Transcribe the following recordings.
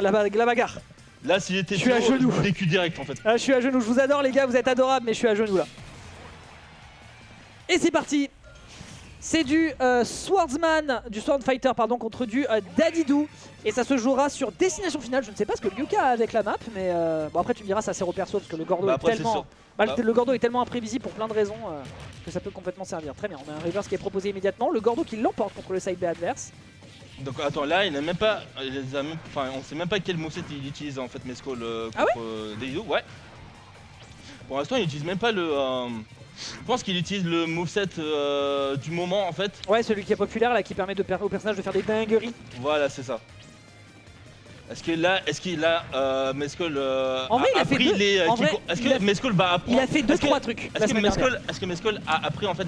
la bagarre. Là, s'il était Je suis à genoux. DQ direct en fait. Ah, je suis à genoux, je vous adore les gars, vous êtes adorables, mais je suis à genoux là. Et c'est parti. C'est du Swordsman, du Swordfighter pardon, contre du Dadidou. Et ça se jouera sur destination finale. Je ne sais pas ce que Lyoka a avec la map, mais bon après tu me diras ça sert au perso parce que le Gordo est tellement... le Gordo est tellement imprévisible pour plein de raisons que ça peut complètement servir. Très bien, on a un reverse qui est proposé immédiatement. Le Gordo qui l'emporte contre le side B adverse. Donc attends, là il n'a même pas, enfin on sait même pas quel moveset il utilise en fait Mescall contre Dadidou. Ouais. Pour l'instant il utilise même pas le... je pense qu'il utilise le moveset du moment en fait. Ouais, celui qui est populaire là, qui permet au personnage de faire des dingueries. Voilà, c'est ça. Est-ce qu'il a Mescall en vrai, il a fait deux. Est-ce que Mescall va apprendre? Il a fait 2-3 trucs. Est-ce que Mescall a appris en fait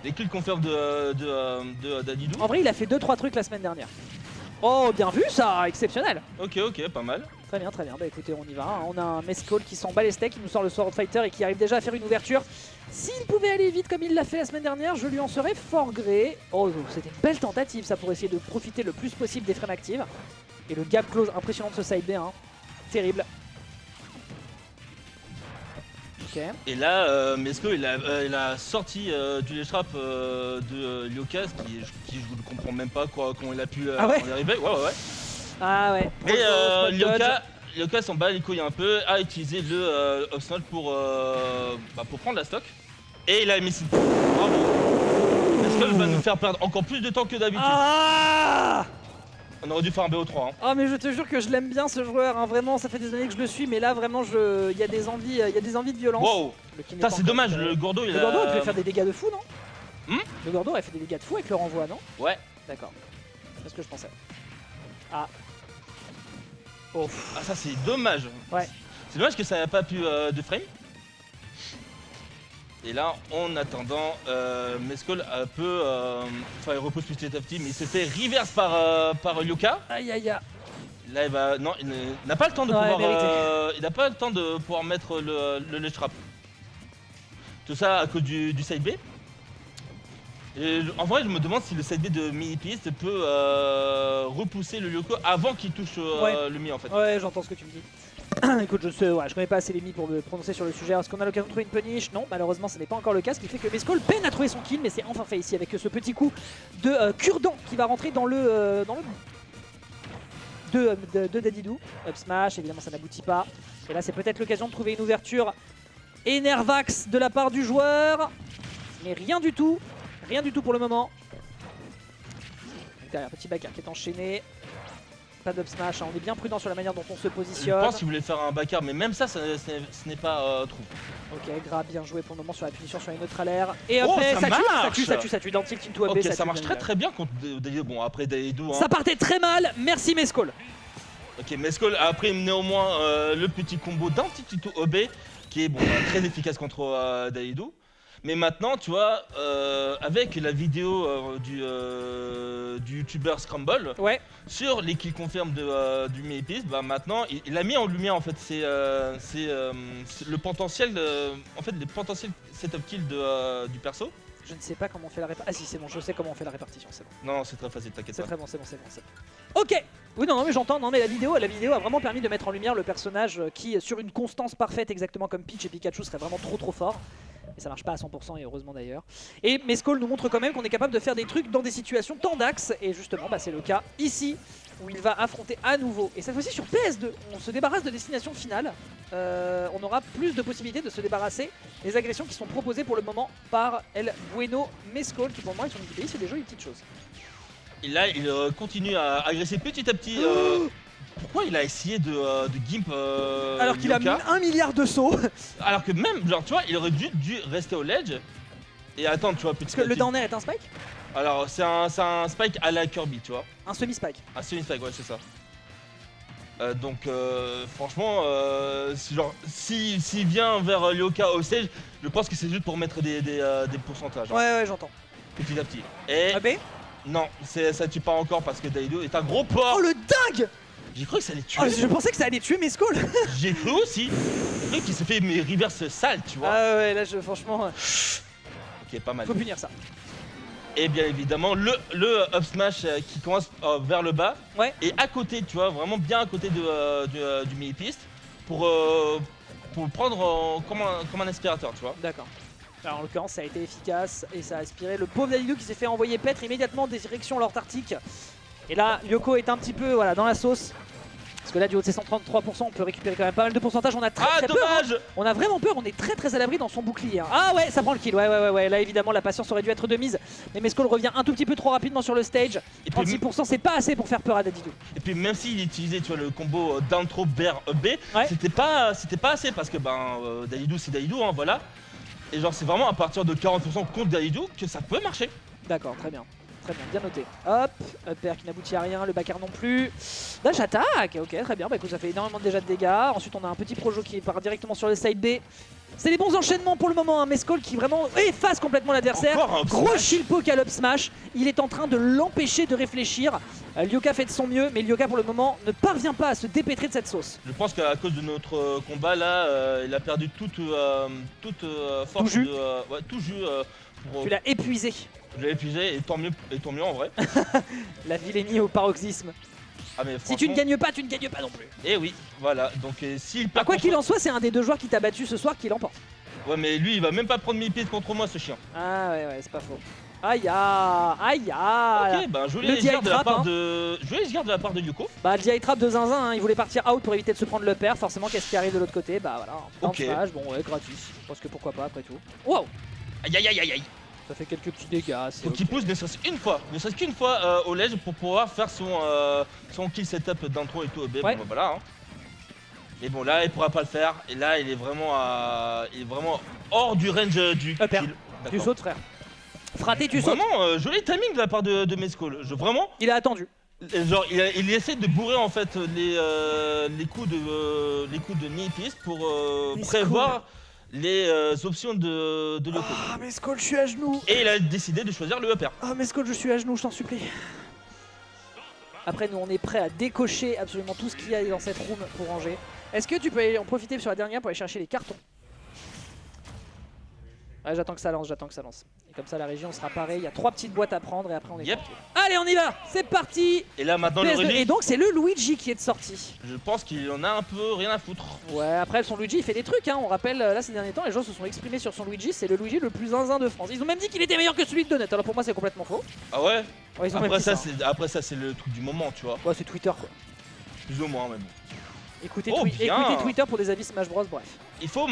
les kills confirm de Dadidou? En vrai, il a fait 2-3 trucs la semaine dernière. Oh, bien vu ça, exceptionnel. Ok, pas mal. Très bien, très bien. Bah écoutez, on y va. On a un Mescall qui s'en bat les steaks, qui nous sort le Swordfighter et qui arrive déjà à faire une ouverture. S'il pouvait aller vite comme il l'a fait la semaine dernière, je lui en serais fort gré. Oh, c'était une belle tentative ça pour essayer de profiter le plus possible des frames actives. Et le gap close impressionnant de ce side B, hein. Terrible. Ok. Et là, Mescall il a sorti du ledge trap de Lyoka, qui je ne comprends même pas comment il a pu ah ouais en arriver. Ouais. Ah ouais. Et Lyoka s'en bat les couilles un peu, a utilisé le Upsnot pour prendre la stock. Et il a mis Sin. Bravo. Mescall va nous faire perdre encore plus de temps que d'habitude. Ah On aurait dû faire un BO3. Hein. Oh mais je te jure que je l'aime bien ce joueur, hein. Vraiment ça fait des années que je le suis, mais là vraiment il y a des envies de violence. Wow. C'est dommage, le Gordo il devait faire des dégâts de fou, non? Hmm, le Gordo aurait fait des dégâts de fou avec le renvoi, non? ouais. D'accord, c'est ce que je pensais. Ah. Oh. Ah ça c'est dommage. Ouais. C'est dommage que ça n'a pas pu de frame. Et là, en attendant, Mescall peut... il repose petit à petit, mais il se fait reverse par Lyoka. Aïe aïe aïe. Là, il va... Non, il n'a pas le temps de pouvoir... il n'a pas le temps de pouvoir mettre le ledge trap. Tout ça à cause du side B. Et en vrai, je me demande si le side B de Mini-Piste peut repousser le Lyoka avant qu'il touche le Mi en fait. Ouais, j'entends ce que tu me dis. Écoute, je connais pas assez les mi pour me prononcer sur le sujet. Est-ce qu'on a l'occasion de trouver une punish? Non, malheureusement, ce n'est pas encore le cas. Ce qui fait que Mescall peine à trouver son kill, mais c'est enfin fait ici avec ce petit coup de cure-dent qui va rentrer dans le de Dadidou. Up smash, évidemment, ça n'aboutit pas. Et là, c'est peut-être l'occasion de trouver une ouverture Enervax de la part du joueur. Mais rien du tout pour le moment. Derrière, petit backer qui est enchaîné. Pas d'up smash, hein. On est bien prudent sur la manière dont on se positionne. Je pense qu'il voulait faire un backer, mais même ça, ce n'est pas trop. Ok, Gra bien joué pour le moment sur la punition sur les neutralaires. Et après, ça tue dans le tilt into AB. Ok, ça marche très bien contre Dadidou. Bon, après Dadidou. Hein. Ça partait très mal, merci Mescall. Ok, Mescall a pris néanmoins le petit combo d'un tilt into AB qui est très efficace contre Dadidou. Mais maintenant, tu vois, avec la vidéo du youtubeur Scramble sur les kills confirmes du Mini-Piste, maintenant il a mis en lumière en fait le potentiel, les potentiels setup kills du perso. Je ne sais pas comment on fait la répartition. Ah si, c'est bon, je sais comment on fait la répartition, c'est bon. Non, c'est très facile, t'inquiète pas. C'est très bon, c'est bon. Ok. Oui, non, mais j'entends. Non, mais la vidéo a vraiment permis de mettre en lumière le personnage qui, sur une constance parfaite, exactement comme Peach et Pikachu, serait vraiment trop fort. Et ça marche pas à 100% et heureusement d'ailleurs. Et Mescall nous montre quand même qu'on est capable de faire des trucs dans des situations tendax. Et justement, c'est le cas ici où il va affronter à nouveau. Et cette fois-ci sur PS2, on se débarrasse de destination finale. On aura plus de possibilités de se débarrasser des agressions qui sont proposées pour le moment par El Bueno Mescall, qui pour le moment sur une pays c'est déjà une petite chose. Et là, il continue à agresser petit à petit. Pourquoi il a essayé de gimp alors qu'il a mis 1 milliard de sauts. Alors que même, genre, tu vois, il aurait dû rester au ledge et attendre, tu vois, petit. Parce que le down air est un spike? Alors, c'est un spike à la Kirby, tu vois. Un semi-spike. Un semi-spike, ouais, c'est ça. Donc, franchement, s'il vient vers Lyoka au stage, je pense que c'est juste pour mettre des pourcentages. Hein. Ouais, j'entends. Petit à petit. Et. AB? Non, ça tue pas encore parce que Dadidou est un gros porc. Oh, le dingue! J'ai cru que ça allait tuer. Oh, je pensais que ça allait tuer Mescall. J'ai cru aussi. J'ai cru qu'il s'est fait mes reverse sales, tu vois. Ah ouais, là franchement. Ok, pas mal. Faut punir ça. Et bien évidemment, le up smash qui commence vers le bas. Ouais. Et à côté, tu vois, vraiment bien à côté du mini-piste pour prendre comme un aspirateur, tu vois. D'accord. Alors en l'occurrence ça a été efficace et ça a aspiré le pauvre Dalidou qui s'est fait envoyer paître immédiatement en direction Lord Arctic. Et là Lyoko est un petit peu voilà, dans la sauce. Parce que là du haut de ses 133% on peut récupérer quand même pas mal de pourcentage. On a très peur, hein. Dommage. On a vraiment peur, on est très à l'abri dans son bouclier. Hein. Ah ouais, ça prend le kill, ouais. Là évidemment la patience aurait dû être de mise. Mais Mescol revient un tout petit peu trop rapidement sur le stage. Et puis, 36% c'est pas assez pour faire peur à Dalidou. Et puis même s'il utilisait tu vois, le combo down throw bear up B, Ouais. c'était pas assez parce que Dalidou c'est Dalidou, hein, voilà. Et genre c'est vraiment à partir de 40% contre Dalidou que ça peut marcher. D'accord, très bien, bien noté. Hop, upper qui n'aboutit à rien, le backer non plus. Dash attaque, ok, très bien, bah écoute ça fait énormément déjà de dégâts. Ensuite on a un petit projo qui part directement sur le side B. C'est les bons enchaînements pour le moment, hein. Mescol qui vraiment efface complètement l'adversaire. Gros shield poke à l'up smash, il est en train de l'empêcher de réfléchir. Lyoka fait de son mieux, mais Lyoka pour le moment ne parvient pas à se dépêtrer de cette sauce. Je pense qu'à cause de notre combat là, il a perdu toute force. Tout jus. Tout jus. Tu l'as épuisé. Je l'ai épuisé et tant mieux en vrai. La vilainie au paroxysme. Ah, mais Si tu ne gagnes pas, tu ne gagnes pas non plus. Et oui, voilà. Donc s'il perd. Quoi qu'il en soit, c'est un des deux joueurs qui t'a battu ce soir qui l'emporte. Ouais, mais lui il va même pas prendre mi-pied contre moi ce chien. Ah ouais, c'est pas faux. Aïe. Ok, bah joli Le les garde de la DI part trap, de la part de Lyoko. Bah le DI trap de Zinzin, hein, il voulait partir out pour éviter de se prendre le pair. Forcément, qu'est-ce qui arrive de l'autre côté? Bah voilà, un Ok. smash, bon ouais, gratis. Parce que pourquoi pas après tout. Waouh, Aïe. ça fait quelques petits dégâts. Faut qu'il pousse ne serait-ce qu'une fois au ledge pour pouvoir faire son kill setup d'intro et tout. Ouais. Bon, bah, voilà. Hein. Et bon là il pourra pas le faire. Et là il est vraiment hors du range du Upper. kill. Tu D'accord. sautes frère. Fraté, tu sautes. Vraiment joli timing de la part de Mescol. Vraiment. Il a attendu. Genre il essaie de bourrer en fait les coups de mi-piste pour prévoir les options de Lyoko. Ah Mescol, je suis à genoux. Et il a décidé de choisir le upper. Ah Mescol, je suis à genoux, je t'en supplie. Après nous on est prêt à décocher absolument tout ce qu'il y a dans cette room pour ranger. Est-ce que tu peux en profiter sur la dernière pour aller chercher les cartons? Ouais, j'attends que ça lance. Et comme ça la région sera pareille, il y a 3 petites boîtes à prendre et après on est Yep. tranquille. Allez on y va, c'est parti. Et là maintenant le PS2. Ruby, Et donc c'est le Luigi qui est de sortie. je pense qu'il en a un peu rien à foutre. Ouais, après son Luigi il fait des trucs, hein. On rappelle là ces derniers temps les gens se sont exprimés sur son Luigi, c'est le Luigi le plus zinzin de France. Ils ont même dit qu'il était meilleur que celui de Donut, alors pour moi c'est complètement faux. Ah ouais. Ouais, ils ont même dit ça. Après ça c'est le truc du moment, tu vois. Ouais, c'est Twitter quoi. Plus ou moins même. Écoutez, Oh, bien. écoutez Twitter pour des avis Smash Bros, bref. Il faut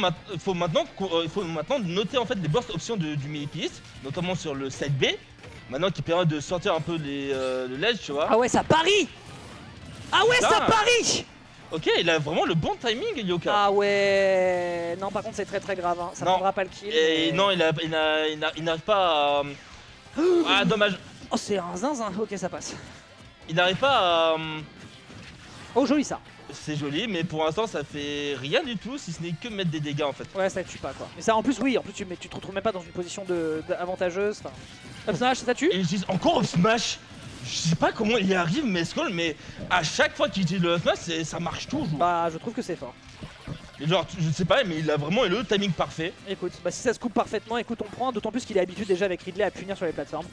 maintenant noter en fait les burst options du mini-piste, notamment sur le side B. Maintenant qui permet de sortir un peu le ledge, tu vois. Ah ouais, ça parie. Ah ouais, Putain. ça parie. Ok, il a vraiment le bon timing, Lyoka. Ah ouais. Non, par contre, c'est très grave. Hein. Ça Non. prendra pas le kill. Et mais- non, il n'arrive pas à. Ah, dommage. Oh, c'est un zinzin. Ok, ça passe. Il n'arrive pas à. Oh, joli ça. C'est joli, mais pour l'instant ça fait rien du tout si ce n'est que mettre des dégâts en fait. Ouais, ça tue pas quoi. Mais ça, en plus, oui. En plus, tu te retrouves même pas dans une position avantageuse. Enfin, up smash, ça tue. Et je dis encore up smash. Je sais pas comment il y arrive Mescol, mais à chaque fois qu'il utilise le up smash, ça marche toujours. Bah, je trouve que c'est fort. Et genre, je sais pas, mais il a vraiment le timing parfait. Écoute, bah si ça se coupe parfaitement, écoute, on prend. D'autant plus qu'il est habitué déjà avec Ridley à punir sur les plateformes.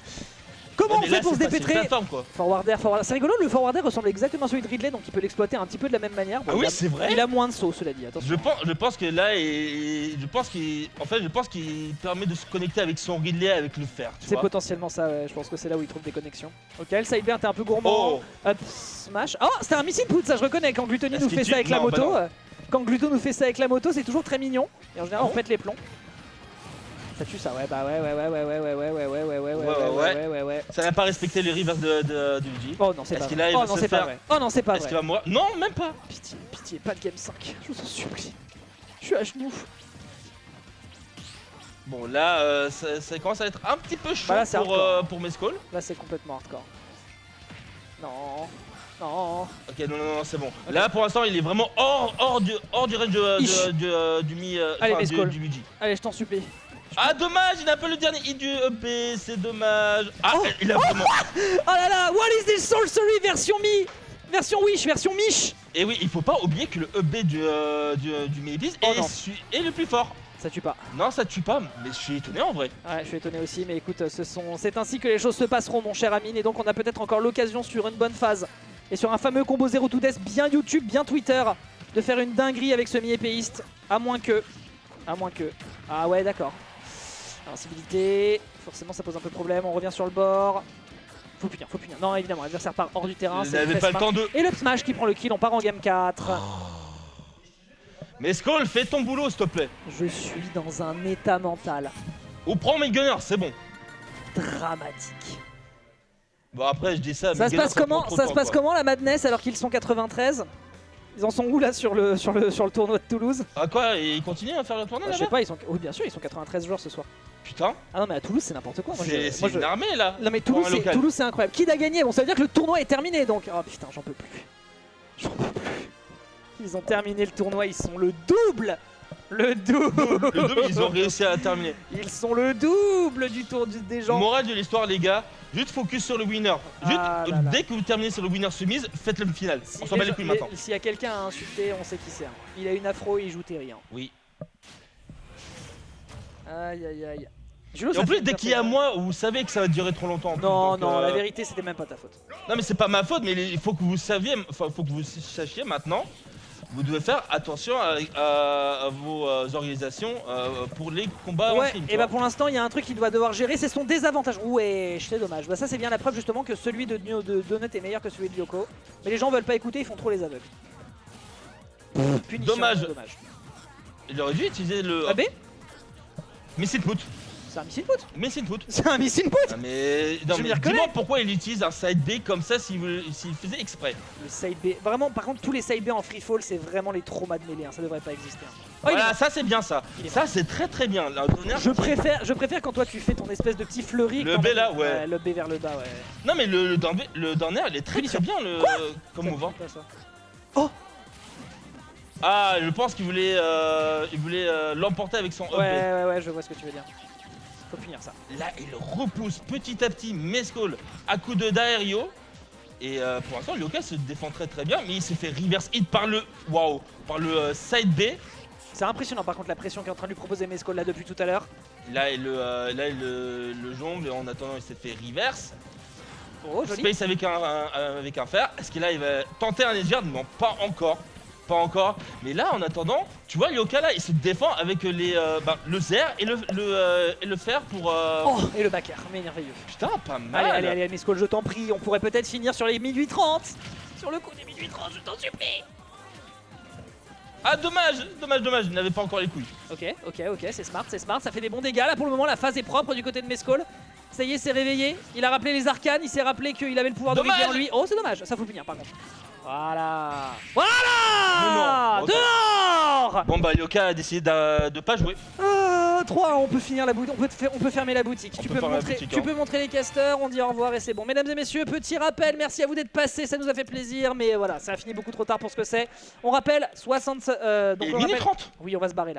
Comment Ouais, on mais fait là, pour se c'est pas- c'est une dépêtrer? plateforme, quoi. Forwarder. C'est rigolo, le forwarder ressemble exactement à celui de Ridley, donc il peut l'exploiter un petit peu de la même manière. Bon, Ah oui, il a- c'est vrai. Il a moins de sauts, cela dit, attention. Je pense que là, je pense qu'il permet de se connecter avec son relais avec le fer. Tu C'est vois. potentiellement ça, ouais. Je pense que c'est là où il trouve des connexions. Ok, le sidebear, t'es un peu gourmand. Oh. Up smash. Oh, c'était un missile put, ça je reconnais. Quand Gluttony Est-ce nous que fait tu- ça avec la non, bah moto, non. quand Gluto nous fait ça avec la moto, c'est toujours très mignon. Et en général, Ah on bon pète les plombs. Ça tue ça, ouais, bah ouais. Ça n'a pas respecté les reverse de Luigi. Oh non, c'est Est-ce pas qu'il vrai. arrive Oh à non, se c'est pas faire- vrai. Oh non, c'est pas Est-ce qu'il vrai. va mourir? Non, même pas. Pitié, pitié, pas de game 5. Je vous en supplie. Je suis à genoux. Bon, là, ça commence à être un petit peu chaud Bah là, c'est hardcore. pour Mescol. Là, c'est complètement hardcore. Non. Non. Ok, non, c'est bon. Là, pour l'instant, il est vraiment hors du range Ish. Allez, Mescol. du Luigi. Allez, je t'en supplie. Ah, dommage, il a pas le dernier hit du EP, c'est dommage. Ah, Oh. il a vraiment. Oh là là, what is this sorcery version version Wish, version Mich. Et oui, il faut pas oublier que le EP du Mépis Oh non. est le plus fort. Ça tue pas. Non, ça tue pas, mais je suis étonné en vrai. Ouais, je suis étonné aussi, mais écoute, c'est ainsi que les choses se passeront, mon cher Amine. Et donc, on a peut-être encore l'occasion sur une bonne phase et sur un fameux combo 0 to death, bien YouTube, bien Twitter, de faire une dinguerie avec ce mi-épéiste. À moins que. Ah ouais, d'accord. Invincibilité, forcément, ça pose un peu de problème. On revient sur le bord. Faut punir. Non, évidemment, l'adversaire part hors du terrain. Vous n'avez pas le temps de. Et le smash qui prend le kill, on part en game 4. Mais Skull, fais ton boulot, s'il te plaît. Je suis dans un état mental Ou prends mes gunners, c'est bon. dramatique. Bon, après, je dis ça. Ça se passe comment la Madness alors qu'ils sont 93? Ils en sont où là sur le tournoi de Toulouse? Ah quoi, ils continuent à faire le tournoi Je là-bas? sais pas, oui, bien sûr, ils sont 93 joueurs ce soir. Putain, Ah non, mais à Toulouse, c'est n'importe quoi. c'est une armée là. Non, mais pour un local. Toulouse, c'est incroyable. Qui a gagné? Bon, ça veut dire que le tournoi est terminé donc. Oh putain, j'en peux plus. Ils ont terminé le tournoi, ils sont le double. Le double. Le double, ils ont réussi à terminer. Ils sont le double du tour des gens. Morale de l'histoire, les gars, juste focus sur le winner. Juste, Ah là là. dès que vous terminez sur le winner soumise, faites le final. On s'en bat les couilles maintenant. S'il y a quelqu'un à insulter, on sait qui c'est. Il a une afro et il joue Terry. Oui. Aïe aïe aïe. Et en plus, dès qu'il y a moi, vous savez que ça va durer trop longtemps. en plus, Non, donc, non, la vérité, c'était même pas ta faute. Non, mais c'est pas ma faute, mais il faut que vous saviez, faut que vous sachiez maintenant. Vous devez faire attention à vos organisations pour les combats en Ouais, stream. et bah pour l'instant, il y a un truc qu'il doit devoir gérer, c'est son désavantage. Ouais, c'est dommage. Bah ça, c'est bien la preuve justement que celui de Donut est meilleur que celui de Lyoko. Mais les gens veulent pas écouter, ils font trop les aveugles. Punition, Dommage. dommage. Il aurait dû utiliser le. AB Missile put. C'est un missile put. Missile put. C'est un missile put. Ah, mais non, Je m'y mais reconnais. dis-moi pourquoi il utilise un side B comme ça s'il faisait exprès. Le side B. Vraiment, par contre, tous les side B en free fall, c'est vraiment les traumas de mêlée. Hein. Ça devrait pas exister. Hein. Oh, il est Voilà, mort. ça c'est bien ça. Il est Ça c'est très bien. La dernière- Je préfère quand toi tu fais ton espèce de petit fleuri. Le quand B même. là, ouais. Le B vers le bas, ouais. Non mais le dernier, il est très bien comme Ça, mouvement. c'est pas ça. Ah, je pense qu'il voulait l'emporter avec son up. Ouais, je vois ce que tu veux dire. Faut punir ça. Là, il repousse petit à petit Mescol à coup de Daerio. Et pour l'instant, Lyoka se défend très bien, mais il s'est fait reverse hit par le side B. C'est impressionnant par contre la pression qu'est en train de lui proposer Mescol là depuis tout à l'heure. Là, il le jongle et en attendant, il s'est fait reverse. Oh, joli. Space avec un fer. Est-ce qu'il là, il va tenter un edgeguard? Non, pas encore. Pas encore. Mais là, en attendant, tu vois, Lyoka là, il se défend avec le zère et le fer pour. Oh, et le backer, merveilleux. Putain, pas mal. Allez, Mescol, je t'en prie, on pourrait peut-être finir sur les 1830. Sur le coup des 1830, je t'en supplie. Ah, dommage, il n'avait pas encore les couilles. Ok, c'est smart, ça fait des bons dégâts. Là pour le moment, la phase est propre du côté de Mescol. Ça y est, c'est réveillé. Il a rappelé les arcanes, il s'est rappelé qu'il avait le pouvoir de Dommage. régler en lui. Oh, c'est dommage, ça faut punir par contre. Voilà. Non, ok. Dehors. Bon bah Lyoka a décidé de pas jouer. 3, on peut finir la boutique, on peut fermer la boutique. Tu peux montrer les casters, on dit au revoir et c'est bon. Mesdames et messieurs, petit rappel, merci à vous d'être passés, ça nous a fait plaisir, mais voilà, ça a fini beaucoup trop tard pour ce que c'est. On rappelle 60. Et minute 30. Oui, on va se barrer là.